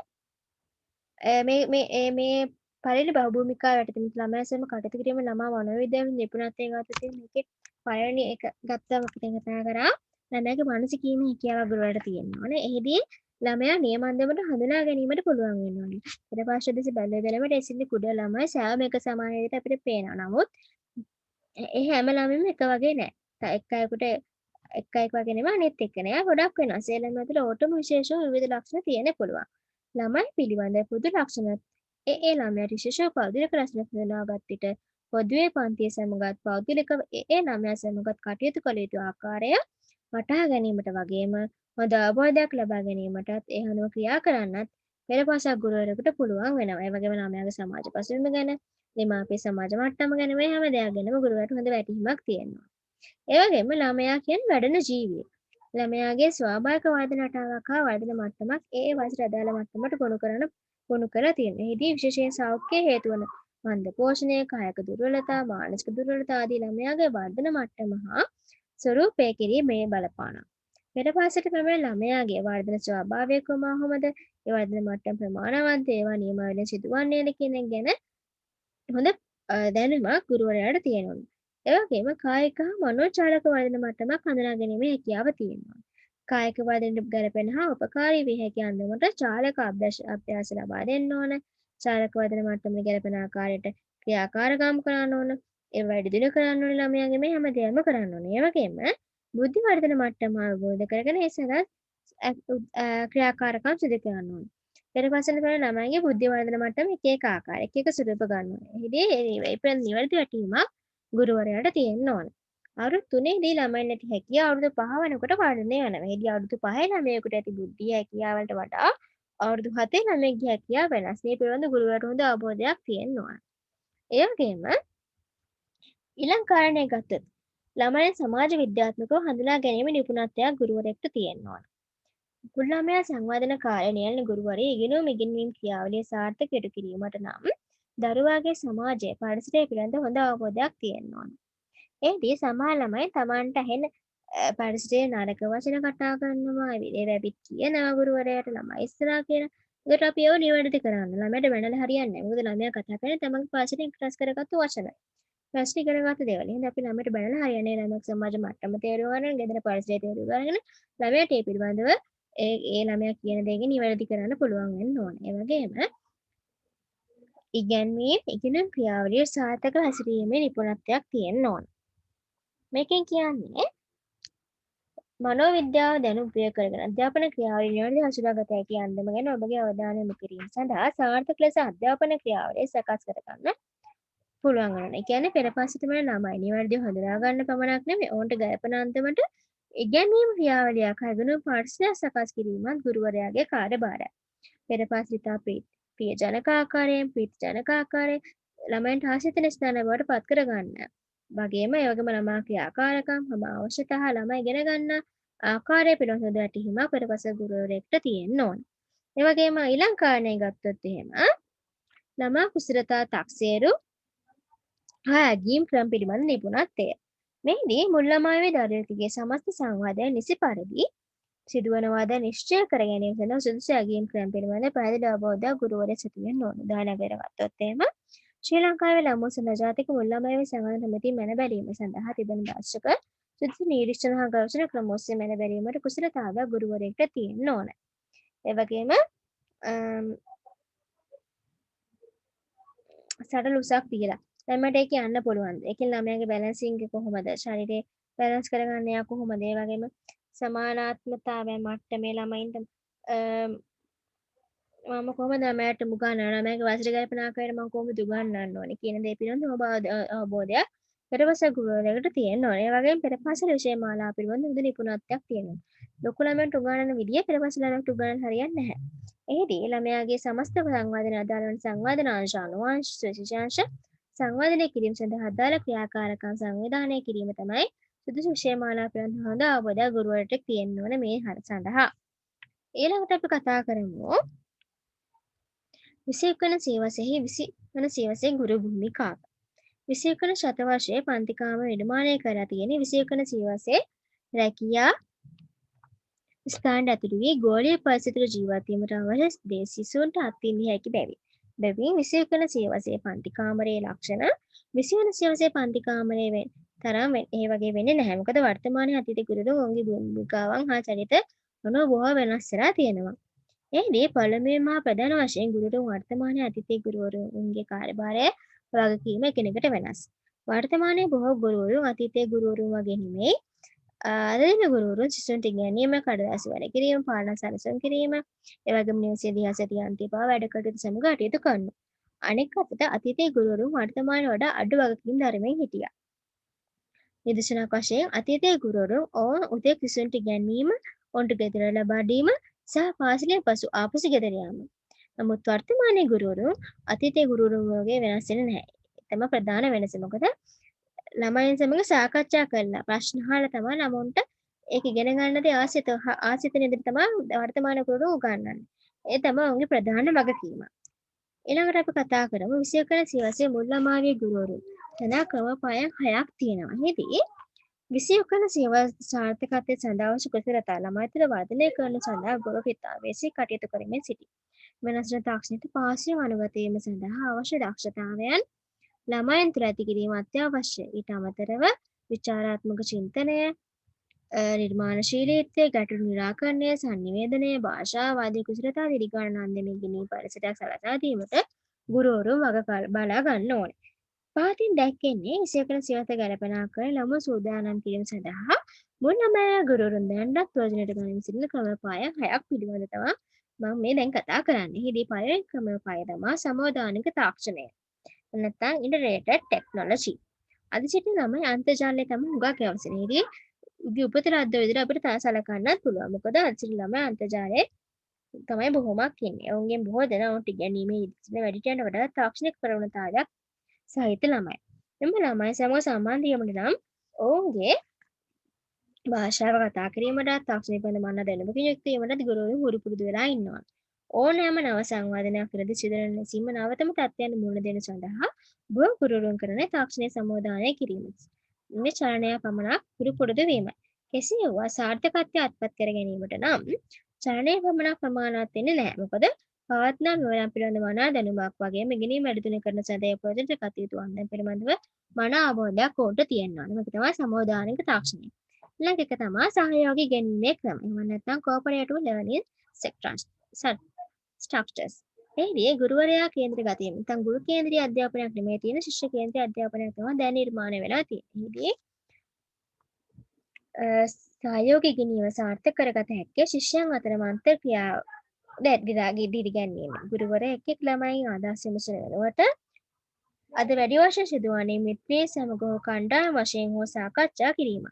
Speaker 1: මේ පළවෙනි බහුභූමිකාව යටතේ ළමයා සෙම කටයුතු කිරීම ළමා මනෝවිද්‍යාවේ නිපුණත්වයෙන් ගත මේකේ පළවෙනි එක ගත්තාම අපි දැන් කතා කරා ළමයාගේ මානසික කීමේ හැකියාව ගුරුවරයාට තියෙනවා නේ. එහිදී ළමයා නියම අන්දමට හඳුනා ගැනීමට පුළුවන් වෙනවා නේ. ඊට පස්සේ දෙස බැලුව බැලමට එසින්දි කුඩා ළමයි සෑම එක සමාන විදිහට අපිට පේනවා. නමුත් ඒ හැම ළමෙම එක වගේ නෑ. එක් අයෙකුට එක් අයෙක් වගේ නෙමෙයි අනිත් එක්ක නෑ. ගොඩක් වෙනස්. ඒ ළමයා තුළ ඕටම විශේෂ විවිධ ලක්ෂණ තියෙන්න පුළුවන්. ළමයි පිළිබඳ පොදු ලක්ෂණ ඒ ළමයාට විශේෂ පෞද්ගලික රසණක් හඳුනාගත් විට පොදුවේ පන්තිය සමගත් පෞද්ගලිකව ඒ ළමයා සමගත් කටයුතු කළ යුතු ආකාරය වටහා ගැනීමට වගේම හොඳ අවබෝධයක් ලබා ගැනීමටත් ඒ අනුව ක්‍රියා කරන්නත් පෙරපසක් ගුරුවරයෙකුට පුළුවන් වෙනවා. ඒ වගේම ළමයාගේ සමාජ පසුබිම ගැන, දෙමාපිය සමාජ මට්ටම ගැන මේ හැම දෙයක් ගැනම ගුරුවරයාට හොඳ වැටහීමක් තියෙනවා. ඒ වගේම ළමයා කියන්නේ වැඩෙන ජීවියෙක්. ළමයාගේ ස්වාභාවික වර්ධන රටාවක් හා වර්ධන මට්ටමක් ඒ වයසට අදාළ මට්ටමට ගොනු කරලා තියෙනවා. එහිදී විශේෂයෙන් සෞඛ්‍ය හේතු වන මන්ද පෝෂණය, කායික දුර්වලතා, මානසික දුර්වලතා ආදී ළමයාගේ වර්ධන මට්ටම හා ස්වරූපය කිරීම මේ බලපානවා. පෙරපාසට ක්‍රමයෙන් ළමයාගේ වර්ධන ස්වභාවය කොහොමද? ඒ වර්ධන මට්ටම ප්‍රමාණවත්ද? ඒවා නියම වලින් සිදුවන්නේද කියන එක ගැන හොඳ දැනුමක් ගුරුවරයාට තියෙනවා. ඒ වගේම කායික හා මනෝචාලක වර්ධන මට්ටමක් හඳුනා ගැනීමේ හැකියාව තියෙනවා. කායික වර්ධනයට ගැලපෙන හා උපකාරී විය හැකි අන්දමට චාලක අභ්‍යාස ලබා දෙන්න ඕන. චාලක වර්ධන මට්ටමට ගැලපෙන ආකාරයට ක්‍රියාකාරකම් කරන්න ඕන. ඒ වැඩි දියුණු කරන්න ඕන ළමයාගේ මේ හැම දෙයක්ම කරන්න ඕනේ. ඒ වගේම බුද්ධි වර්ධන මට්ටම අවබෝධ කරගෙන ඒ සඳහා ක්‍රියාකාරකම් සිදු කරන්න ඕන. පෙරපසන කරන ළමයිගේ බුද්ධි වර්ධන මට්ටම එක එක ආකාර එක ස්වරූප ගන්නවා. එහිදී ඒ නිවැරදි වැටහීමක් ගුරුවරයාට තියෙන්න ඕන. අවුරුදු 3ේදී ළමයින් ඇති හැකියාව අවුරුදු 5 වෙනකොට වර්ධනය වෙනවා. එහිදී අවුරුදු 5 ළමයෙකුට ඇති බුද්ධිය හැකියාවලට වඩා අවුරුදු 7 ළමයෙකුගේ හැකියාව වෙනස්. මේ පිළිබඳ ගුරුවරයාට හොඳ අවබෝධයක් තියෙන්න ඕන. ඒ වගේම ඊළඟ කාරණේ ගත්තොත් ළමයන් සමාජ විද්‍යාත්මකව හඳුනා ගැනීම නිපුණත්වයක් ගුරුවරයෙකුට තියෙන්න ඕන. කුඩු ළමයා සංවාදන කාලය නියැලෙන ගුරුවරයා ඉගෙනීම් ක්‍රියාවලිය සාර්ථක ඉටු කිරීමට නම් දරුවාගේ සමාජයේ පරිසරය පිළිබඳ හොඳ අවබෝධයක් තියෙන්න ඕන. එහිදී සමහර ළමයි Tamanට ඇහෙන පරිසරයේ නරක වචන කතා කරනවා, ඒ වැබිත් කියනවා ගුරුවරයාට ළමයි ඉස්සරහා කියන. ඒකට අපි ඒව නිවැරදි කරන්න. ළමයාට වැනලා හරියන්නේ නැහැ. මොකද ළමයා කතා කරන්නේ තමන්ගේ පරිසරයෙන් රස කරගත්තු වචන. ප්‍රශ්න ඉගෙනගත්ත දේවල්. එහෙනම් අපි ළමයට බැනලා හරියන්නේ ළමයා සමාජ මට්ටම තේරුම් ගන්න, ගෙදර පරිසරය තේරුම් ගන්න ළමයාට ඒ පිළිබඳව ඒ ළමයා කියන දේ නිවැරදි කරන්න පුළුවන් වෙන්න ඕනේ. ඒ වගේම ඉගෙනීම් ක්‍රියාවලිය සාර්ථක හැසිරීමේ නිපුණත්වයක් තියෙන්න ඕන. මේකෙන් කියන්නේ මනෝවිද්‍යාව දැනුම් ප්‍රයෝග කරගෙන අධ්‍යාපන ක්‍රියාවලිය නිවැරදිව හසුරාගත හැකි අන්දම ගැන ඔබගේ අවධානය යොමු කිරීම සඳහා සාර්ථක ලෙස අධ්‍යාපන ක්‍රියාවලිය සකස් කරගන්න පුළුවන් වෙනවා. ඒ කියන්නේ පෙරපසට වෙන ළමයි නිවැරදිව හඳුනා ගන්න පමණක් නෙමෙයි ඕන්ට ගැළපෙන අන්දමට ඉගෙනීම් ක්‍රියාවලියක් හඳුනන පාඨයක් සකස් කිරීමත් ගුරුවරයාගේ කාර්යභාරයයි. පෙරපසිත ප්‍රියජනක ආකාරයෙන් ප්‍රීතිජනක ආකාරයෙන් ළමයින්ට ආශිතන ස්ථාන බවට පත් කර ගන්න. වගේම ඒ වගේම ළමා ක්‍රියාකාරකම් හැම අවශ්‍යතා ළමයි ඉගෙන ගන්න ආකාරය පිළිබඳව දැටීමක් පෙරපස ගුරුවරයෙක්ට තියෙන්න ඕන. ඒ වගේම ඊළඟ කාරණේ ගත්තොත් එහෙම ළමා කුසලතා තක්සේරු හා ඇගීම් ක්‍රම පිළිබඳ නිපුණත්වය. මෙහිදී මුල් ළමයි දරුවෙකුගේ සමස්ත සංවාදය නිසි පරිදි සිදුවනවාද නිශ්චය කර ගැනීම සඳහා සුදුසු ඇගීම් ක්‍රම පිළිබඳ පැහැදිලි අවබෝධයක් ගුරුවරයා සිදු වෙන්න ඕන. උදාහරණයක් ගත්තොත් එහෙම ශ්‍රී ලංකාවේ ළමු සඳජාතික මුල් ළමයි සංවාද සමිති මැන බැලීම සඳහා තිබෙන අවශ්‍යක සුදුසු නිරීක්ෂණ හා ගවේෂණ ක්‍රම ඔස්සේ මැන බැලීමට කුසලතාවය ගුරුවරයෙකුට තියෙන්න ඕන. ඒ වගේම සටල උසක් තියලා ළමයට ඒක යන්න පුළුවන්. ඒකෙන් ළමයාගේ බැලන්සිං එක කොහොමද? ශරීරේ බැලන්ස් කරගන්න යා කොහොමද? ඒ වගේම සමානාත්මතාවය මට්ටමේ ළමයින්ට මම කොහොමද ළමයාට උගන්වන්නේ? ළමයාගේ වයසට ගැලපෙන ආකාරයට මම කොහොමද උගන්වන්න ඕනේ කියන දේ පිළිබඳව අවබෝධයක් පෙරපස ගුරුවරයෙකුට තියෙන්න ඕනේ. ඒ වගේම පෙරපසල විෂය මාලාව පිළිබඳව හොඳ නිපුණත්වයක් තියෙනවා. ලොකු ළමයන්ට උගන්වන විදිය පෙරපස ළමයට උගන්වන්න හරියන්නේ නැහැ. එහිදී ළමයාගේ සමස්ත සංවාදන අදාළ වන සංවාදන අංශ අනුවංශ විශේෂාංශ සංවාදනය කිරීම සඳහා අදාළ ක්‍රියාකාරකම් සංවිධානය කිරීම තමයි සුදුසු විෂය මාලාව පිළිබඳව හොඳ අවබෝධයක් ගුරුවරයෙකුට තියෙන්න ඕනේ මේ සඳහා. ඊළඟට අපි කතා කරමු 21 වන සියවසේ ගුරු භූමිකාව. 21 වන ශතවර්ෂයේ පන්ති කාමර නිර්මාණය කරලා තියෙන 21 වන සියවසේ රැකියා ස්ථානට ඇතුළු වී ගෝලීය පරිසරයක ජීවත් වීමට අවශ්‍ය දේ සිසුන්ට අත්විඳිය හැකි බැවින්. බැවින් විසිය කරන සියවසේ පන්ති කාමරයේ ලක්ෂණ විසිවන සියවසේ පන්ති කාමරයේ තරම් ඒ වගේ වෙන්නේ නැහැ. මොකද වර්තමානයේ අතීත ගුරුතුමෝ ඔවුන්ගේ භූමිකාවන් හා චරිත අනුව බොහෝ වෙනස් වෙලා තියෙනවා. එහිදී පළමුවෙන්ම හා ප්‍රධාන වශයෙන් ගුරුතුමෝ වර්තමානයේ අතීතයේ ගුරුවරුන්ගේ කාර්යභාරය වගකීම එකිනෙකට වෙනස්. වර්තමානයේ බොහෝ ගුරුවරුන් අතීතයේ ගුරුවරුන් වගේ නෙමෙයි. අද ගුරුවරුන් සිසුන්ට ඉගැන්වීම, කඩදාසි වැඩ කිරීම, පාඩම් සැලසුම් කිරීම, ඒ වගේම නිවසේ දිහා සතිය අන්තිම පවා වැඩ කටයුතු සමග කටයුතු කරනවා. අනෙක් අතට අතීතයේ ගුරුවරුන් වර්තමානයේ වඩා අඩු වගකීම් දරමින් හිටියා. නිදසුනක් වශයෙන් අතීතයේ ගුරුවරුන් ඔවුන් උදේ සිසුන්ට ඉගැන්වීම, ඔවුන්ට ගෙදර ලබා දීම සහ පාසලෙන් පසු ආපසු ගෙදර යාම. නමුත් වර්තමානයේ ගුරුවරුන් අතීතයේ ගුරුවරුන් වගේ වෙනස් වෙන්නේ නැහැ. තම ප්‍රධාන වෙනස මොකද? ළමයින් සමග සාකච්ඡා කරලා ප්‍රශ්න අහලා තමයි ළමුන්ට ඒක ඉගෙන ගන්න දේ ආසිත විදිහට තමයි වර්තමාන ගුරුවරු උගන්වන්නේ. ඒ තමයි ඔවුන්ගේ ප්‍රධාන වගකීම. ඊළඟට අපි කතා කරමු විෂය කරන සියවසේ මුල් ළමාවියේ ගුරුවරු. තදා ක්‍රමපයන් 6ක් තියෙනවා. එහිදී විෂය කරන සියවස් සාර්ථකත්වය සඳහා අවශ්‍ය කුසලතා ළමයි තුළ වර්ධනය කරන සඳහා ගොරපිතාවේසී කටයුතු කරමින් සිටී. වෙනස් වන තාක්ෂණයට පාසල අනුගත වීම සඳහා අවශ්‍ය දක්ෂතාවයන් ළමයින් තුළ ඇති කිරීම අත්‍යවශ්‍යයි. ඊට අමතරව විචාරාත්මක චින්තනය, නිර්මාණශීලීත්වය, ගැටලු නිරාකරණය, sannivedanaya, භාෂාවාදී කුසලතා දිරිගාන අන්දමින් ගිනී පරිසරයක් සලසා දීමට ගුරුවරුන් බලා ගන්න ඕනේ. පහතින් දැක්කෙන්නේ විෂය කරන සියවස ගැලපෙන ආකාරයෙන් ළමුන් සූදානම් කිරීම සඳහා මුල් ළමයා ගුරුවරුන් දැනටත් ප්‍රයෝජනයට ගනිමින් සිටින ක්‍රමපායන් 6ක් පිළිබඳ තමයි මම මේ දැන් කතා කරන්නේ. එහිදී පළවෙනි ක්‍රමපාය තමයි සමෝදානික තාක්ෂණය. නැත්නම් ඉන්ටර්නෙට් ටෙක්නොලොජි. අද සිටින ළමයි අන්තර්ජාලය තමයි හුඟක් අවශ්‍ය. එහිදී උගේ උපත රද්ද විදිහට අපිට සලකන්නත් පුළුවන්. මොකද අද සිටින ළමයි අන්තර්ජාලයේ තමයි බොහොමයක් ඉන්නේ. ඔවුන්ගෙන් බොහෝ දෙනා ඔවුන්ට ඉගෙනීමේ ඉදිරියට වැඩිටයන්ට වඩා තාක්ෂණික ප්‍රවණතාවයක් සහිත ළමයි. එම ළමයි සමග සම්බන්ධ වීමට නම් ඔවුන්ගේ භාෂාව කතා කිරීමටත් තාක්ෂණය පිළිබඳ මන දැනුමකින් යුක්ත වීමටත් ගුරුවරු හුරු පුරුදු වෙලා ඉන්නවා. ඕනෑම නව සංවාදනයක් තුළදී සිදුවන ලෙසින්ම නවතම තත්ත්වයන් මුහුණ දෙන සඳහා බොහෝ ගුරුවරුන් කරන තාක්ෂණය සම්බෝධනය කිරීම. මේ චලනය පමණක් හුරු පුරුදු වීමයි. කෙසේ වුවත් සාර්ථකත්වය අත්පත් කර ගැනීමට නම් චලනය පමණක් ප්‍රමාණවත් වෙන්නේ නැහැ. මොකද පවත්නා විවරයන් පිළිබඳ මනා දැනුමක් වගේම ඉගෙනීම වැඩිදුන කරන සඳහා ප්‍රයෝජනට කටයුතු වන්දන පිළිබඳව මනා අවබෝධයක් ඔවුන්ට තියෙන්න ඕනේ. මේක තමයි සම්බෝධානික තාක්ෂණය. ඊළඟ එක තමයි සහයෝගී ඉගෙනීමේ ක්‍රම. එහෙම නැත්නම් cooperative learning structures. එහිදී ගුරුවරයා කේන්ද්‍රගත වීම. නැත්නම් ගුරු කේන්ද්‍රීය අධ්‍යාපනයක් නෙමෙයි තියෙන ශිෂ්‍ය කේන්ද්‍රීය අධ්‍යාපනයක් තමයි දැන් නිර්මාණය වෙලා තියෙන්නේ. එහිදී සහයෝගී ඉගෙනීම සාර්ථක කරගත හැක්කේ ශිෂ්‍යයන් අතර අන්තර් ක්‍රියා දිරිගැන්වීම. ගුරුවරයා එක් ළමයින් අදහස් විමසන වෙනුවට අද වැඩි වශයෙන් සිදුවන්නේ මිත්‍රී සමග හෝ කණ්ඩායම් වශයෙන් හෝ සාකච්ඡා කිරීම.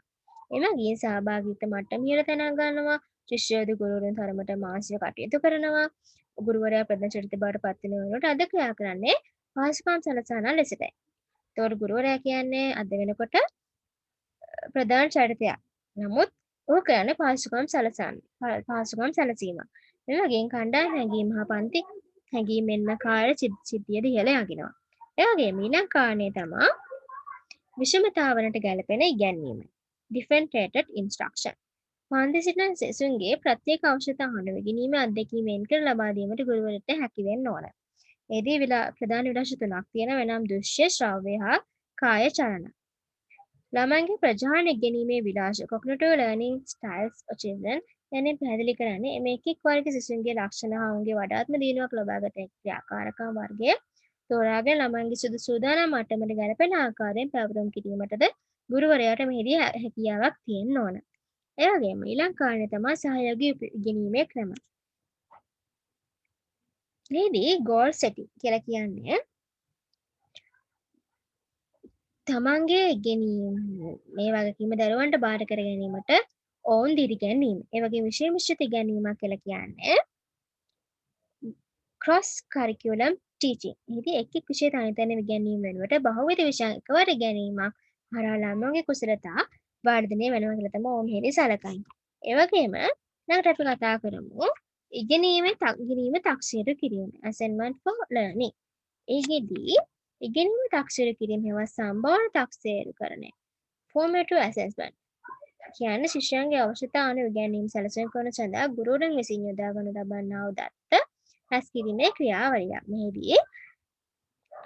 Speaker 1: එමගින් සහභාගීත්ව මට්ටම ඉහළ තැනක් ගන්නවා. ශිෂ්‍යයෝද ගුරුවරුන් තරමට මානසික කටයුතු කරනවා. ගුරුවරයා ප්‍රධාන චරිත බවට පත් වෙන වෙනකොට අද ක්‍රියා කරන්නේ පහසුකම් සලසන ලෙසටයි. ඒතකොට ගුරුවරයා කියන්නේ අද වෙනකොට ප්‍රධාන චරිතයක්. නමුත් ඔහු කරන්නේ පහසුකම් සැලසීම. එමගින් කණ්ඩායම් හැඟීම් හා පන්ති හැඟීම් මෙන්ම කාර්ය සිද්ධියද ඉහළ යනවා. ඒ වගේම ඊළඟ කාරණේ තමයි විෂමතාවලට ගැලපෙන ඉගැන්වීම. differentiated instruction. පන්ති සිටින සිසුන්ගේ ප්‍රත්‍යේක අවශ්‍යතා අනුව ඉගෙනීමේ අත්දැකීම් වෙන් කර ලබා දීමට ගුරුවරයාට හැකි වෙන්න ඕන. එෙහිදී ප්‍රධාන විලාස තුනක් තියෙනවා. එනම් දෘශ්‍ය, ශ්‍රව්‍ය හා කාය චලන. ළමයින්ගේ ප්‍රජාන ඉගෙනීමේ විලාස cognitive learning styles of children යන්නේ පැහැදිලි කරන්නේ මේ එක් වර්ග සිසුන්ගේ ලක්ෂණ හා ඔවුන්ගේ වඩාත්ම දියුණුවක් ලබාගත හැකි ක්‍රියාකාරකම් වර්ගය තෝරාගෙන ළමයින්ගේ සූදානම් මට්ටමට ගැලපෙන ආකාරයෙන් පැවරුම් කිරීමටද ගුරුවරයාට මෙහිදී හැකියාවක් තියෙන්න ඕන. ඒ වගේම ඊළඟ කාරණේ තමයි සහයෝගී ඉගෙනීමේ ක්‍රම. මෙහිදී goal setting කියලා කියන්නේ තමන්ගේ ඉගෙනීම මේ වගකීම දරුවන්ට බාර කර ගැනීමට ඔවුන් දිරිගැන්වීම. ඒ වගේ විෂය මිශ්‍රිත ඉගෙනීමක් කියලා කියන්නේ cross curriculum teaching. එහිදී එක් විෂය තනිතනිව ඉගෙනීම වෙනුවට බහුවිධ විෂයන් එකවර ඉගෙනීමක් හරහා ළමයින්ගේ කුසලතා වර්ධනය වෙනවා කියලා තමයි ඔවුන් මෙහිදී සලකන්නේ. ඒ වගේම ඊළඟට අපි කතා කරමු ඉගෙනීම තක්සේරු කිරීම. assignment for learning. එහිදී ඉගෙනීම තක්සේරු කිරීම හෙවත් සම්භාවන තක්සේරු කරන formative assessment. කියන්නේ ශිෂ්‍යයන්ගේ අවශ්‍යතා අනුව ඉගැන්වීම සැලසුම් කරන සඳහා ගුරුවරුන් විසින් යොදා ගනු ලබන්නා වූ දත්ත රැස් කිරීමේ ක්‍රියාවලියක්. මෙහිදී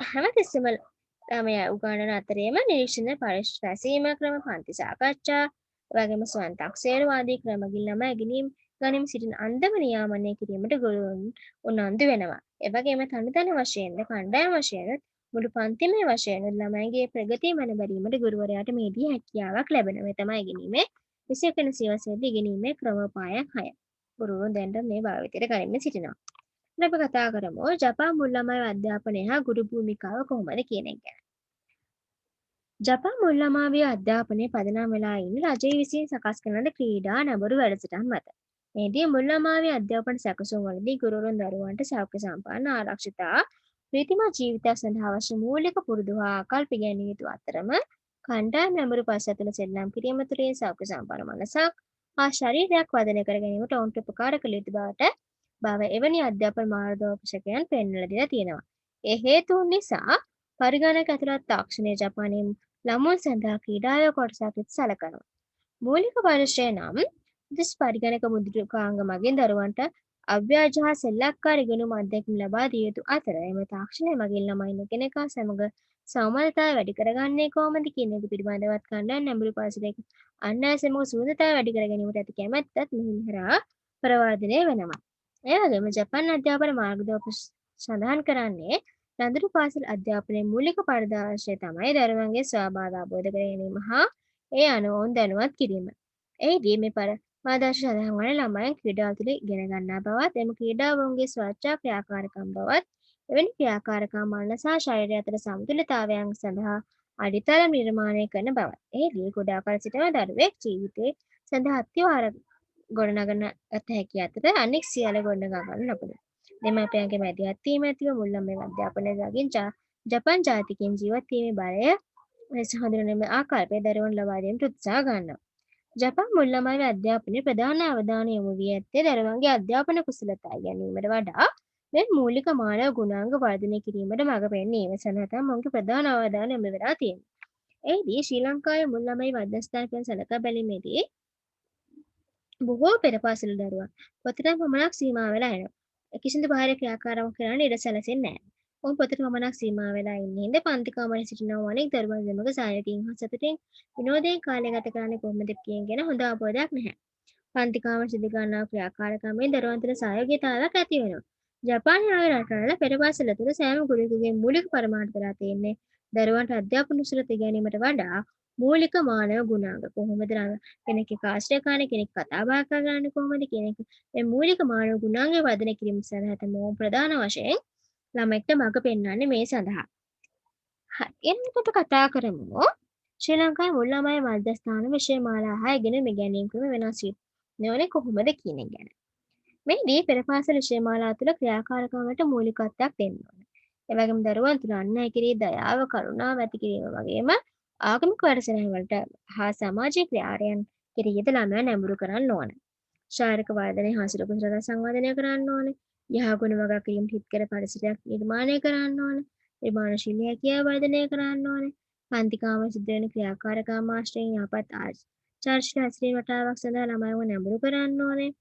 Speaker 1: හැමතිස්සෙම ළමයා උගන්වන අතරේම නිරීක්ෂණ පරීක්ෂා රැසීම ක්‍රම පන්ති සාකච්ඡා වගේම ස්වයං තක්සේරු ආදී ක්‍රමකින් ළමා ගනිමින් සිටින අන්දම නියාමනය කිරීමට ගුරුවරුන් උනන්දු වෙනවා. එවැගේම තනි වශයෙන්ද කණ්ඩායම් වශයෙන්ද මුළු පන්තිමය වශයෙන් ළමයිගේ ප්‍රගතිය මන බැලීමට ගුරුවරයාට මේදී හැකියාවක් ලැබෙනවා. මේ තමයි ඉගෙනීමේ 21 වෙනි සියවසේදී ඉගෙනීමේ ක්‍රමෝපාය 6. ගුරුවරුන් දැනට මේ භාවිතයට ගනිමින් සිටිනවා. අපි කතා කරමු ජපාන් මුල් ළමයි අධ්‍යාපනය හා ගුරු භූමිකාව කොහොමද කියන එක ගැන. ජපාන් මුල් ළමාවිය අධ්‍යාපනයේ පදනම් වෙලා ඉන්නේ රජය විසින් සකස් කරන ලද ක්‍රීඩා නැඹුරු වැඩසටහන් මත. මේදී මුල් ළමාවිය අධ්‍යාපන සැකසුම් වලදී ගුරුවරුන් දරුවන්ට සෞඛ්‍ය සම්පන්න ආරක්ෂිතා ප්‍රීතිමත් ජීවිතයක් සඳහා අවශ්‍ය මූලික පුරුදු හා ආකල්ප ඉගැන්විය යුතු අතරම කණ්ඩායම් නැඹුරු පශ්චාත්තල සෙල්ලම් කිරීම තුළින් සෞඛ්‍ය සම්පන්න මනසක් හා ශරීරයක් වර්ධනය කර ගැනීමට ඔවුන්ට උපකාර කළ යුතු බව එවැනි අධ්‍යාපන මාර්ගදර්ශකයන් පෙන්වලා දීලා තියෙනවා. ඒ හේතුන් නිසා පරිගණක ඇතුළත් තාක්ෂණයේ ජපානයේ ළමුන් සඳහා ක්‍රීඩාවේ කොටසක් ලෙස සැලකනවා. මූලික පරිශ්‍රය නම් දිස් පරිගණක මුද්‍රිකාංග මගින් දරුවන්ට අව්‍යාජ හා සෙල්ලක්කාර ඉගෙනුම් අත්දැකීම් ලබා දිය යුතු අතර එම තාක්ෂණය මගින් ළමයින් එකිනෙකා සමග සමබරතාවය වැඩි කරගන්නේ කොහොමද කියන එක පිළිබඳවත් කණ්ඩායම් නැඹුරු පරිසරයක අන් අය සමග සුහදතාවය වැඩි කර ගැනීමට ඇති කැමැත්තත් මෙහිහරහා ප්‍රවර්ධනය වෙනවා. ඒ වගේම ජපාන් අධ්‍යාපන මාර්ගදර්ශක සඳහන් කරන්නේ රඳුරු පාසල් අධ්‍යාපනයේ මූලික පරදාර්ශය තමයි දරුවන්ගේ ස්වභාව අවබෝධ කර ගැනීම හා ඒ අනුව ඔවුන් දැනුවත් කිරීම. එහිදී මේ පරමාදර්ශ සඳහන් වන ළමයන් ක්‍රීඩා තුළ ඉගෙන ගන්නා බවත් එම ක්‍රීඩාව ඔවුන්ගේ ස්වච්ඡා ක්‍රියාකාරකම් බවත් එවැනි ක්‍රියාකාරකම් මනස සහ ශරීරය අතර සමතුලිතතාවයන් සඳහා අඩිතලම් නිර්මාණය කරන බවත්. එහිදී කුඩා කල සිටම දරුවෙක් ජීවිතයේ සඳහා අත්‍යවශ්‍ය ගොඩනගන ඇත හැකි අතර අනෙක් සියල්ල ගොඩනගා ගන්න ලබනවා. දෙමාපියන්ගේ මැදිහත් වීම ඇතිව මුල් ළමයි අධ්‍යාපනය මගින් ජපාන් ජාතිකයන් ජීවත් වීමේ බලය ලෙස හඳුන්වන ආකල්පය දරුවන් ලබා දීමට උත්සාහ ගන්නවා. ජපාන් මුල් ළමයි අධ්‍යාපනයේ ප්‍රධාන අවධානය යොමු වී ඇත්තේ දරුවන්ගේ අධ්‍යාපන කුසලතා ඉගෙනීමට වඩා මේ මූලික මානව ගුණාංග වර්ධනය කිරීමට මඟ පෙන්වීම සඳහා තමයි මොවුන්ගේ ප්‍රධාන අවධානය යොමු වෙලා තියෙන්නේ. එහිදී ශ්‍රී ලංකාවේ මුල් ළමයි මධ්‍යස්ථාන කියන සලකා බැලීමේදී බොහෝ පෙර පාසල් දරුවන් පොතට පමණක් සීමා වෙලා එනවා. කිසිදු බාහිර ක්‍රියාකාරකම් කරන්න ඉඩ සැලසෙන්නේ නැහැ. ඔවුන් පොතට පමණක් සීමා වෙලා ඉන්නේ හින්දා පන්ති කාමරේ සිටිනා අනෙක් දරුවන් සමග සායකින් හා සතුටින් විනෝදයෙන් කාලය ගත කරන්නේ කොහොමද කියන ගැන හොඳ අවබෝධයක් නැහැ. පන්ති කාමරේ සිදු කරනා ක්‍රියාකාරකම්ෙන් දරුවන් තුළ සහයෝගීතාවයක් ඇති වෙනවා. ජපානයේ වගේ රටවල පෙර පාසල තුළ සෑම ගුරුවරයෙකුගේ මූලික පරමාර්ථය වෙලා තියෙන්නේ දරුවන්ට අධ්‍යාපන කුසලතා ඉගෙනීමට වඩා මූලික මානව ගුණාංග කොහොමද කෙනෙක් ආශ්‍රය කරන කෙනෙක් කතා බහ කරන්නේ කොහොමද කියන එක මේ මූලික මානව ගුණාංග වර්ධනය කිරීම සඳහා තමයි ප්‍රධාන වශයෙන් ළමයින්ට මඟ පෙන්වන්නේ මේ සඳහා. හරි. ඊළඟට අපි කතා කරමු ශ්‍රී ලංකාවේ මුල් ළමයි මධ්‍යස්ථාන විෂය මාලා 6 ඉගෙන ඉගෙනීම් ක්‍රම වෙනස් වෙන්නේ කොහොමද කියන එක ගැන. මේදී පෙර පාසල විෂය මාලා තුළ ක්‍රියාකාරකම් වලට මූලිකත්වයක් දෙන්න ඕනේ. ඒ වගේම දරුවන් තුළ අන් අය කෙරෙහි දයාව කරුණාව ඇති කිරීම වගේම ආගමික වැඩසටහන් වලට හා සමාජීය ක්‍රියායන් කෙරෙහිද ළමයා නැඹුරු කරන්න ඕන. ශාරීරික වර්ධනය හා සිත කුසලතා සංවර්ධනය කරන්න ඕන. යහගුණ වගා කිරීම හිත්කර පරිසරයක් නිර්මාණය කරන්න ඕන. නිර්මාණශීලී හැකියාව වර්ධනය කරන්න ඕන. පන්ති කාමරේ සිදු වෙන ක්‍රියාකාරකම් ආශ්‍රයෙන් යහපත් ආචාර්ය හැසිරීම රටාවක් සඳහා ළමයිව නැඹුරු කරන්න ඕනේ.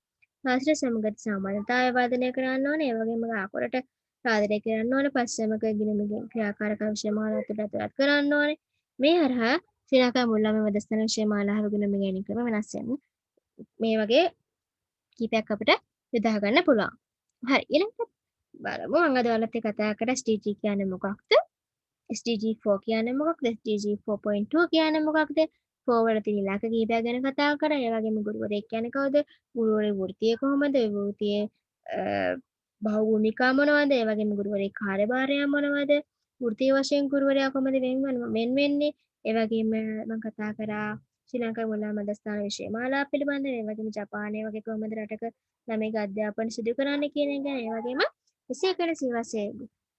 Speaker 1: ශාස්ත්‍රීය සමගත සමානතාවය වර්ධනය කරන්න ඕනේ. ඒ වගේම ආකාරයට සාධනය කරන්න ඕනේ. පස්චමක ගිණුමකින් ක්‍රියාකාරකම් විෂය මාලාව තුළ ඇතුළත් කරන්න ඕනේ. මේ හරහා ශ්‍රී ලංකා මුල් ළමයි මධ්‍යස්ථාන විෂය මාලාව ඉගෙනීම ගැනීම ක්‍රම වෙනස් වෙනවා. මේ වගේ කීපයක් අපිට යොදා ගන්න පුළුවන්. හරි ඊළඟට බලමු මම අද ඔයාලත් එක්ක කතා කර SDG කියන්නේ මොකක්ද? SDG 4 කියන්නේ මොකක්ද? SDG 4.2 කියන්නේ මොකක්ද? 4 වල තියෙන ඉලක්ක කීපයක් ගැන කතා කරා. ඒ වගේම ගුරුවරයෙක් කියන්නේ කවුද? ගුරුවරේ වෘත්තිය කොහොමද? ඒ වෘත්තියේ භෞගෝමිකා මොනවද? ඒ වගේම ගුරුවරේ කාර්යභාරය මොනවද? වෘත්තීය වශයෙන් ගුරුවරයා කොහොමද වෙන් වෙන්නේ? ඒ වගේම මම කතා කරා ශ්‍රී ලංකාවේ මුල් මධ්‍යස්ථාන විෂය මාලාව පිළිබඳව. ඒ වගේම ජපානයේ වගේ කොහොමද රටක ළමයිගේ අධ්‍යාපන සිදු කරන්නේ කියන එක ගැන. ඒ වගේම 21 සියවසේ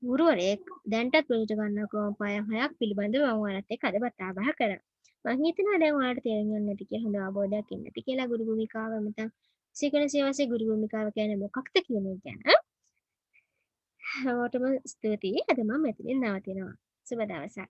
Speaker 1: ගුරුවරයෙක් දැන්ටත් ප්‍රයෝජන ගන්න ක්‍රමෝපාය 6ක් පිළිබඳව මම ඔයාලත් එක්ක අද කතා බහ කරා. මම හිතනවා දැන් ඔයාලට තේරුම් ගන්න ඇති කියලා හොඳ අවබෝධයක් ඉන්න ඇති කියලා ගුරු භූමිකාව නැත්නම් 21 සියවසේ ගුරු භූමිකාව කියන්නේ මොකක්ද කියන එක ගැන. හැමෝටම ස්තුතියි. අද මම මෙතනින් නවතිනවා. සුබ දවසක්.